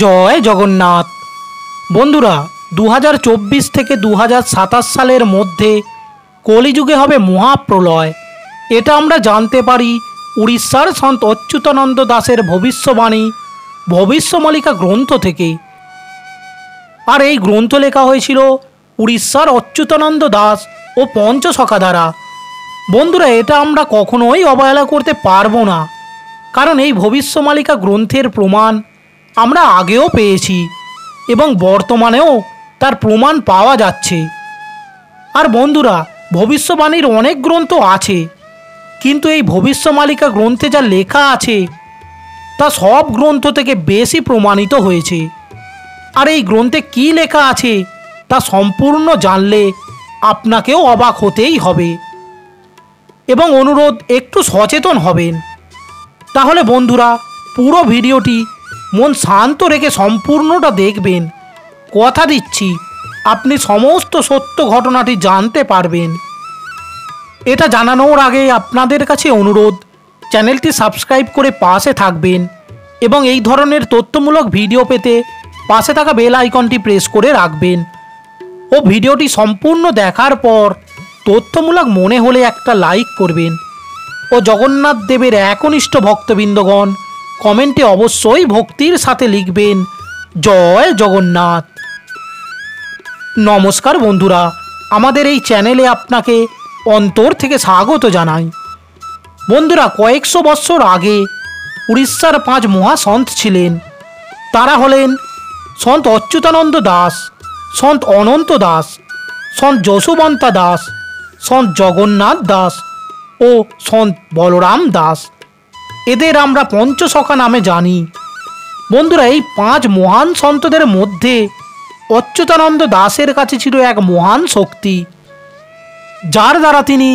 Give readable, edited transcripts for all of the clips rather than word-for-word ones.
জয় জগন্নাথ। বন্ধুরা, 2024 থেকে 2027 সালের মধ্যে কলিযুগে হবে মহাপ্রলয়। এটা আমরা জানতে পারি উড়িষ্যার সন্ত অচ্যুতানন্দ দাসের ভবিষ্যবাণী ভবিষ্যমালিকা গ্রন্থ থেকে। আর এই গ্রন্থ লেখা হয়েছিল উড়িষ্যার অচ্যুতানন্দ দাস ও পঞ্চসখা দ্বারা। বন্ধুরা, এটা আমরা কখনোই অবহেলা করতে পারবো না, কারণ এই ভবিষ্যমালিকা গ্রন্থের প্রমাণ আমরা আগেও পেয়েছি এবং বর্তমানেও তার প্রমাণ পাওয়া যাচ্ছে। আর বন্ধুরা, ভবিষ্যবাণীর অনেক গ্রন্থ আছে, কিন্তু এই ভবিষ্যমালিকা গ্রন্থে যা লেখা আছে তা সব গ্রন্থ থেকে বেশি প্রমাণিত হয়েছে। আর এই গ্রন্থে কী লেখা আছে তা সম্পূর্ণ জানলে আপনাকেও অবাক হতেই হবে এবং অনুরোধ একটু সচেতন হবেন। তাহলে বন্ধুরা, পুরো ভিডিওটি মন শান্ত রেখে সম্পূর্ণটা দেখবেন। কথা দিচ্ছি আপনি সমস্ত সত্য ঘটনাটি জানতে পারবেন। এটা জানানোর আগে আপনাদের কাছে অনুরোধ, চ্যানেলটি সাবস্ক্রাইব করে পাশে থাকবেন এবং এই ধরনের তথ্যমূলক ভিডিও পেতে পাশে থাকা বেল আইকনটি প্রেস করে রাখবেন। ও ভিডিওটি সম্পূর্ণ দেখার পর তথ্যমূলক মনে হলে একটা লাইক করবেন। ও জগন্নাথ দেবের একনিষ্ঠ ভক্তবৃন্দগণ কমেন্টে অবশ্যই ভক্তির সাথে লিখবেন জয় জগন্নাথ। নমস্কার বন্ধুরা, আমাদের এই চ্যানেলে আপনাকে অন্তর থেকে স্বাগত জানাই। বন্ধুরা, কয়েকশো বৎসর আগে উড়িষ্যার 5 মহাসন্ত ছিলেন। তারা হলেন সন্ত অচ্যুতানন্দ দাস, সন্ত অনন্ত দাস, সন্ত যশোবন্তা দাস, সন্ত জগন্নাথ দাস ও সন্ত বলরাম দাস। এদের আমরা পঞ্চসখা নামে জানি। বন্ধুরা, এই 5 মহান সন্তদের মধ্যে অচ্যুতানন্দ দাসের কাছে ছিল এক মহান শক্তি, যার দ্বারা তিনি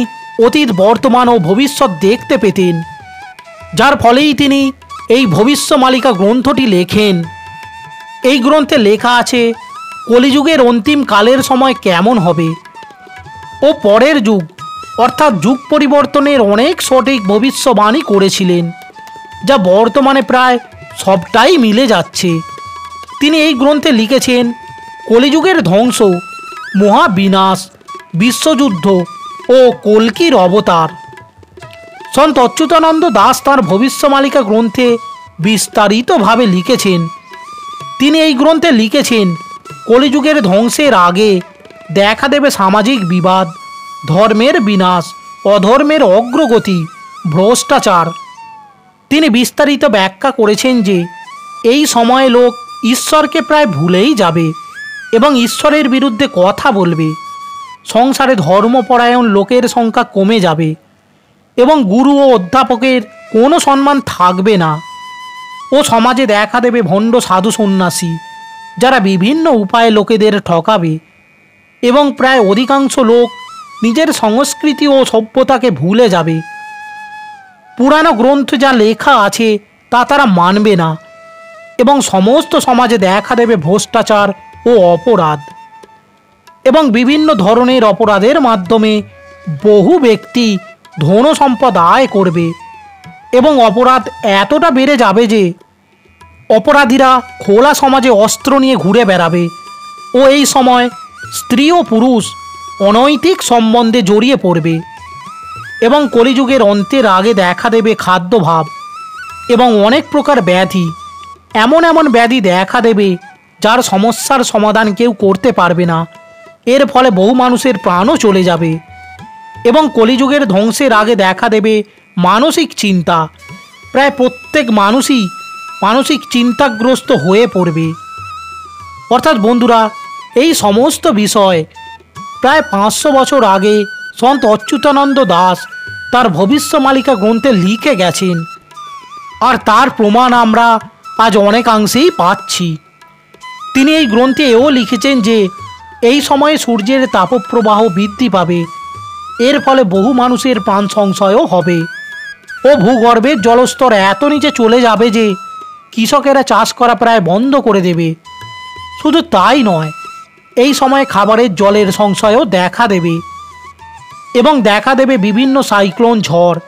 অতীত, বর্তমান ও ভবিষ্যৎ দেখতে পেতেন, যার ফলেই তিনি এই ভবিষ্যমালিকা গ্রন্থটি লেখেন। এই গ্রন্থে লেখা আছে কলিযুগের অন্তিম কালের সময় কেমন হবে ও পরের যুগ অর্থাৎ যুগ পরিবর্তনের অনেক সঠিক ভবিষ্যবাণী করেছিলেন, যা বর্তমানে প্রায় সবটাই মিলে যাচ্ছে। তিনি এই গ্রন্থে লিখেছেন কলিযুগের ধ্বংস, মহাবিনাশ, বিশ্বযুদ্ধ ও কল্কির অবতার। সন্ত অচ্যুতানন্দ দাস তাঁর ভবিষ্যমালিকা গ্রন্থে বিস্তারিতভাবে লিখেছেন। তিনি এই গ্রন্থে লিখেছেন কলিযুগের ধ্বংসের আগে দেখা দেবে সামাজিক বিবাদ, ধর্মের বিনাশ, অধর্মের অগ্রগতি, ভ্রষ্টাচার। তিনি বিস্তারিত ব্যাখ্যা করেছেন যে এই সময়ে লোক ঈশ্বরকে প্রায় ভুলেই যাবে এবং ঈশ্বরের বিরুদ্ধে কথা বলবে। সংসারে ধর্মপরায়ণ লোকের সংখ্যা কমে যাবে এবং গুরু ও অধ্যাপকের কোনো সম্মান থাকবে না। ও সমাজে দেখা দেবে ভণ্ড সাধু সন্ন্যাসী, যারা বিভিন্ন উপায়ে লোকেদের ঠকাবে এবং প্রায় অধিকাংশ লোক নিজের সংস্কৃতি ও সভ্যতাকে ভুলে যাবে। পুরানো গ্রন্থে যা লেখা আছে তা তারা মানবে না এবং সমস্ত সমাজে দেখা দেবে ভ্রষ্টাচার ও অপরাধ এবং বিভিন্ন ধরনের অপরাধের মাধ্যমে বহু ব্যক্তি ধন সম্পদ আয় করবে এবং অপরাধ এতটা বেড়ে যাবে যে অপরাধীরা খোলা সমাজে অস্ত্র নিয়ে ঘুরে বেড়াবে ও এই সময় স্ত্রী ও পুরুষ অনৈতিক সম্বন্ধে জড়িয়ে পড়বে এবং কলিযুগের অন্তের আগে দেখা দেবে খাদ্যভাব এবং অনেক প্রকার ব্যাধি। এমন এমন ব্যাধি দেখা দেবে যার সমস্যার সমাধান কেউ করতে পারবে না। এর ফলে বহু মানুষের প্রাণও চলে যাবে এবং কলিযুগের ধ্বংসের আগে দেখা দেবে মানসিক চিন্তা। প্রায় প্রত্যেক মানুষই মানসিক চিন্তাগ্রস্ত হয়ে পড়বে। অর্থাৎ বন্ধুরা, এই সমস্ত বিষয় প্রায় 500 বছর আগে সন্ত অচ্যুতানন্দ দাস তার ভবিষ্যমালিকা গ্রন্থে লিখে গেছেন। আর তার প্রমাণ আমরা আজ অনেকাংশেই পাচ্ছি। তিনি এই গ্রন্থে এও লিখেছেন যে এই সময়ে সূর্যের তাপপ্রবাহ বৃদ্ধি পাবে। এর ফলে বহু মানুষের প্রাণ সংশয়ও হবে ও ভূগর্ভের জলস্তর এত নিচে চলে যাবে যে কৃষকেরা চাষ করা প্রায় বন্ধ করে দেবে। শুধু তাই নয়, এই সময়ে খাবারের জলের সংশয়ও দেখা দেবে এবং দেখা দেবে বিভিন্ন সাইক্লোন ঝড়,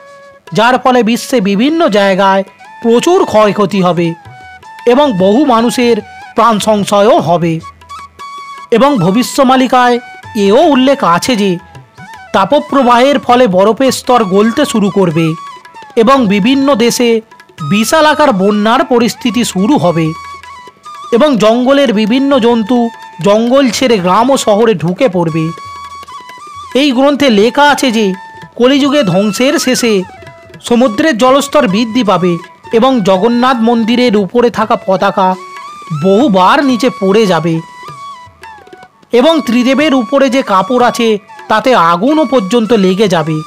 যার ফলে বিশ্বে বিভিন্ন জায়গায় প্রচুর ক্ষয়ক্ষতি হবে এবং বহু মানুষের প্রাণ সংশয়ও হবে। এবং ভবিষ্যমালিকায় এও উল্লেখ আছে যে তাপপ্রবাহের ফলে বরফের স্তর গলতে শুরু করবে এবং বিভিন্ন দেশে বিশাল আকার বন্যার পরিস্থিতি শুরু হবে এবং জঙ্গলের বিভিন্ন জন্তু জঙ্গল ছেড়ে গ্রাম ও শহরে ঢুকে পড়বে। এই গ্রন্থে লেখা আছে যে কলিযুগে ধ্বংসের শেষে সমুদ্রের জলস্তর বৃদ্ধি পাবে এবং জগন্নাথ মন্দিরের উপরে থাকা পতাকা বহুবার নিচে পড়ে যাবে এবং ত্রিদেবের উপরে যে কাপড় আছে তাতে আগুনও পর্যন্ত লেগে যাবে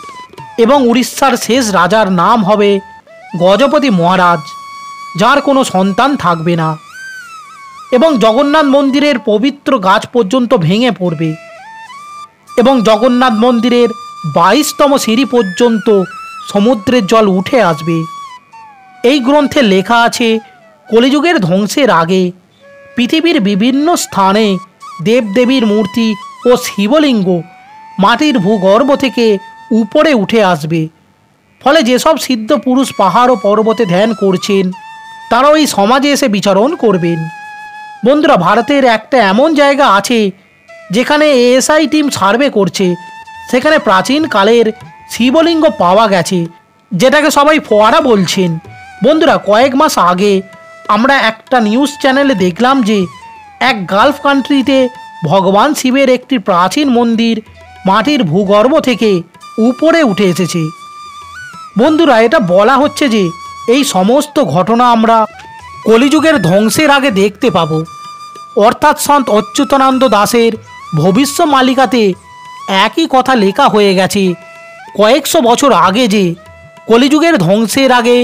এবং উড়িষ্যার শেষ রাজার নাম হবে গজপতি মহারাজ, যার কোনো সন্তান থাকবে না এবং জগন্নাথ মন্দিরের পবিত্র গাছ পর্যন্ত ভেঙে পড়বে এবং জগন্নাথ মন্দিরের 22তম সিঁড়ি পর্যন্ত সমুদ্রের জল উঠে আসবে। এই গ্রন্থে লেখা আছে কলিযুগের ধ্বংসের আগে পৃথিবীর বিভিন্ন স্থানে দেবদেবীর মূর্তি ও শিবলিঙ্গ মাটির ভূগর্ভ থেকে উপরে উঠে আসবে। ফলে যেসব সিদ্ধ পুরুষ পাহাড় ও পর্বতে ধ্যান করছেন তারাও এই সমাজে এসে বিচরণ করবেন। বন্ধুরা, ভারতের একটা এমন জায়গা আছে যেখানে এএসআই টিম সার্ভে করছে, সেখানে প্রাচীন কালের শিবলিঙ্গ পাওয়া গেছে, যেটাকে সবাই ফোয়ারা বলছেন। বন্ধুরা, কয়েক মাস আগে আমরা একটা নিউজ চ্যানেলে দেখলাম যে এক গালফ কান্ট্রিতে ভগবান শিবের একটি প্রাচীন মন্দির মাটির ভূগর্ভ থেকে উপরে উঠে এসেছে। বন্ধুরা, এটা বলা হচ্ছে যে এই সমস্ত ঘটনা আমরা কলিযুগের ধ্বংসের আগে দেখতে পাব। অর্থাৎ সন্ত অচ্যুতানন্দ দাসের ভবিষ্যমালিকাতে একই কথা লেখা হয়ে গেছে কয়েকশো বছর আগে যে কলিযুগের ধ্বংসের আগে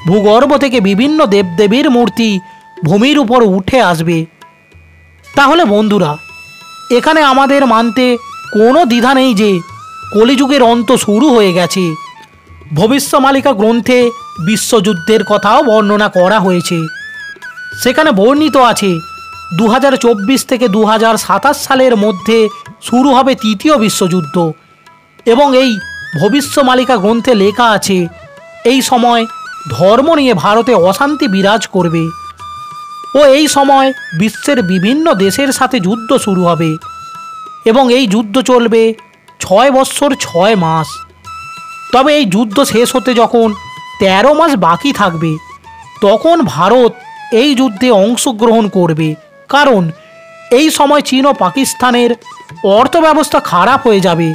ভূগর্ভ থেকে বিভিন্ন দেবদেবীর মূর্তি ভূমির উপর উঠে আসবে। তাহলে বন্ধুরা, এখানে আমাদের মানতে কোনো দ্বিধা নেই যে কলিযুগের অন্ত শুরু হয়ে গেছে। ভবিষ্যমালিকা গ্রন্থে বিশ্বযুদ্ধের কথাও বর্ণনা করা হয়েছে। সেখানে বর্ণিত আছে 2024 থেকে 2027 সালের মধ্যে শুরু হবে তৃতীয় বিশ্বযুদ্ধ এবং এই ভবিষ্যমালিকা গ্রন্থে লেখা আছে এই সময় ধর্ম নিয়ে ভারতে অশান্তি বিরাজ করবে ও এই সময় বিশ্বের বিভিন্ন দেশের সাথে যুদ্ধ শুরু হবে এবং এই যুদ্ধ চলবে 6 বৎসর 6 মাস। তবে এই যুদ্ধ শেষ হতে যখন 13 মাস বাকি থাকবে তখন ভারত এই যুদ্ধে অংশগ্রহণ করবে, কারণ এই সময় চীন ও পাকিস্তানের অর্থব্যবস্থা খারাপ হয়ে যাবে।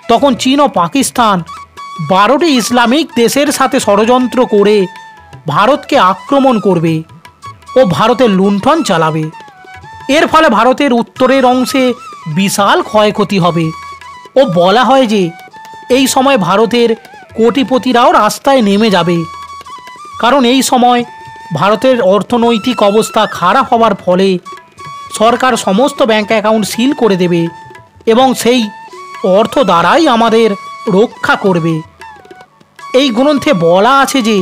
তখন চীন ও পাকিস্তান 12টি ইসলামিক দেশের সাথে ষড়যন্ত্র করে ভারতকে আক্রমণ করবে ও ভারতের লুণ্ঠন চালাবে। এর ফলে ভারতের উত্তরের অংশে বিশাল ক্ষয়ক্ষতি হবে ও বলা হয় যে এই সময় ভারতের কোটিপতিরাও রাস্তায় নেমে যাবে, কারণ এই সময় ভারতের অর্থনৈতিক অবস্থা খারাপ হওয়ার ফলে সরকার সমস্ত ব্যাংক অ্যাকাউন্ট সিল করে দেবে এবং সেই অর্থ দ্বারাই আমাদের রক্ষা করবে। এই গ্রন্থে বলা আছে যে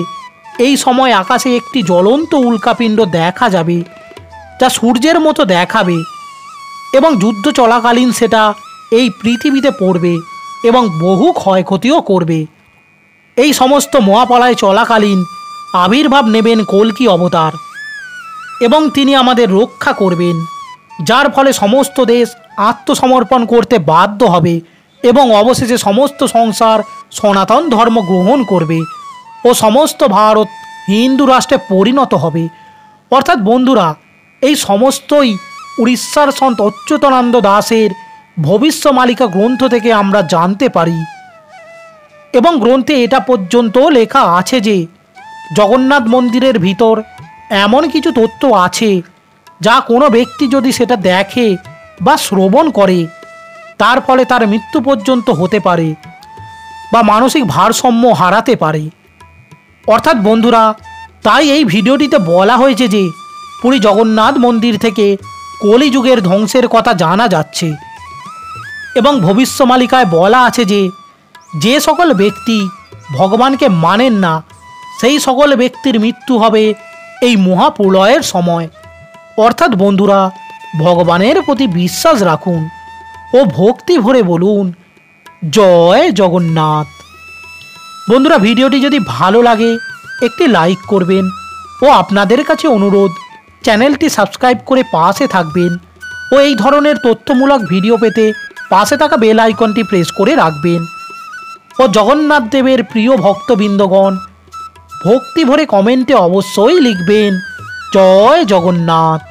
এই সময় আকাশে একটি জ্বলন্ত উল্কাপিণ্ড দেখা যাবে যা সূর্যের মতো দেখাবে এবং যুদ্ধ চলাকালীন সেটা এই পৃথিবীতে পড়বে এবং বহু ক্ষয়ক্ষতিও করবে। এই সমস্ত মহাপ্রলয় চলাকালীন আবির্ভাব নেবেন কল্কি অবতার এবং তিনি আমাদের রক্ষা করবেন, যার ফলে সমস্ত দেশ আত্মসমর্পণ করতে বাধ্য হবে এবং অবশেষে সমস্ত সংসার সনাতন ধর্ম গ্রহণ করবে ও সমস্ত ভারত হিন্দু রাষ্ট্রে পরিণত হবে। অর্থাৎ বন্ধুরা, এই সমস্তই উড়িষ্যার সন্ত অচ্যুতানন্দ দাসের ভবিষ্যমালিকা গ্রন্থ থেকে আমরা জানতে পারি এবং গ্রন্থে এটা পর্যন্ত লেখা আছে যে জগন্নাথ মন্দিরের ভিতর এমন কিছু তথ্য আছে যা কোনো ব্যক্তি যদি সেটা দেখে বা শ্রবণ করে তার ফলে তার মৃত্যু পর্যন্ত হতে পারে বা মানসিক ভারসাম্য হারাতে পারে। অর্থাৎ বন্ধুরা, তাই এই ভিডিওটিতে বলা হয়েছে যে পুরী জগন্নাথ মন্দির থেকে কলিযুগের ধ্বংসের কথা জানা যাচ্ছে এবং ভবিষ্যমালিকায় বলা আছে যে যে সকল ব্যক্তি ভগবানকে মানেন না সেই সকল ব্যক্তির মৃত্যু হবে এই মহাপ্রলয়ের সময়। অর্থাৎ বন্ধুরা, ভগবানের প্রতি বিশ্বাস রাখুন ও ভক্তি ভরে বলুন জয় জগন্নাথ। বন্ধুরা, ভিডিওটি যদি ভালো লাগে একটি লাইক করবেন ও ও আপনাদের কাছে অনুরোধ, চ্যানেলটি সাবস্ক্রাইব করে পাশে থাকবেন ও এই ধরনের তথ্যমূলক ভিডিও পেতে পাশে থাকা বেল আইকনটি প্রেস করে রাখবেন। ও জগন্নাথ দেবের প্রিয় ভক্তবৃন্দগণ, ভক্তি ভরে কমেন্টে অবশ্যই লিখবেন জয় জগন্নাথ।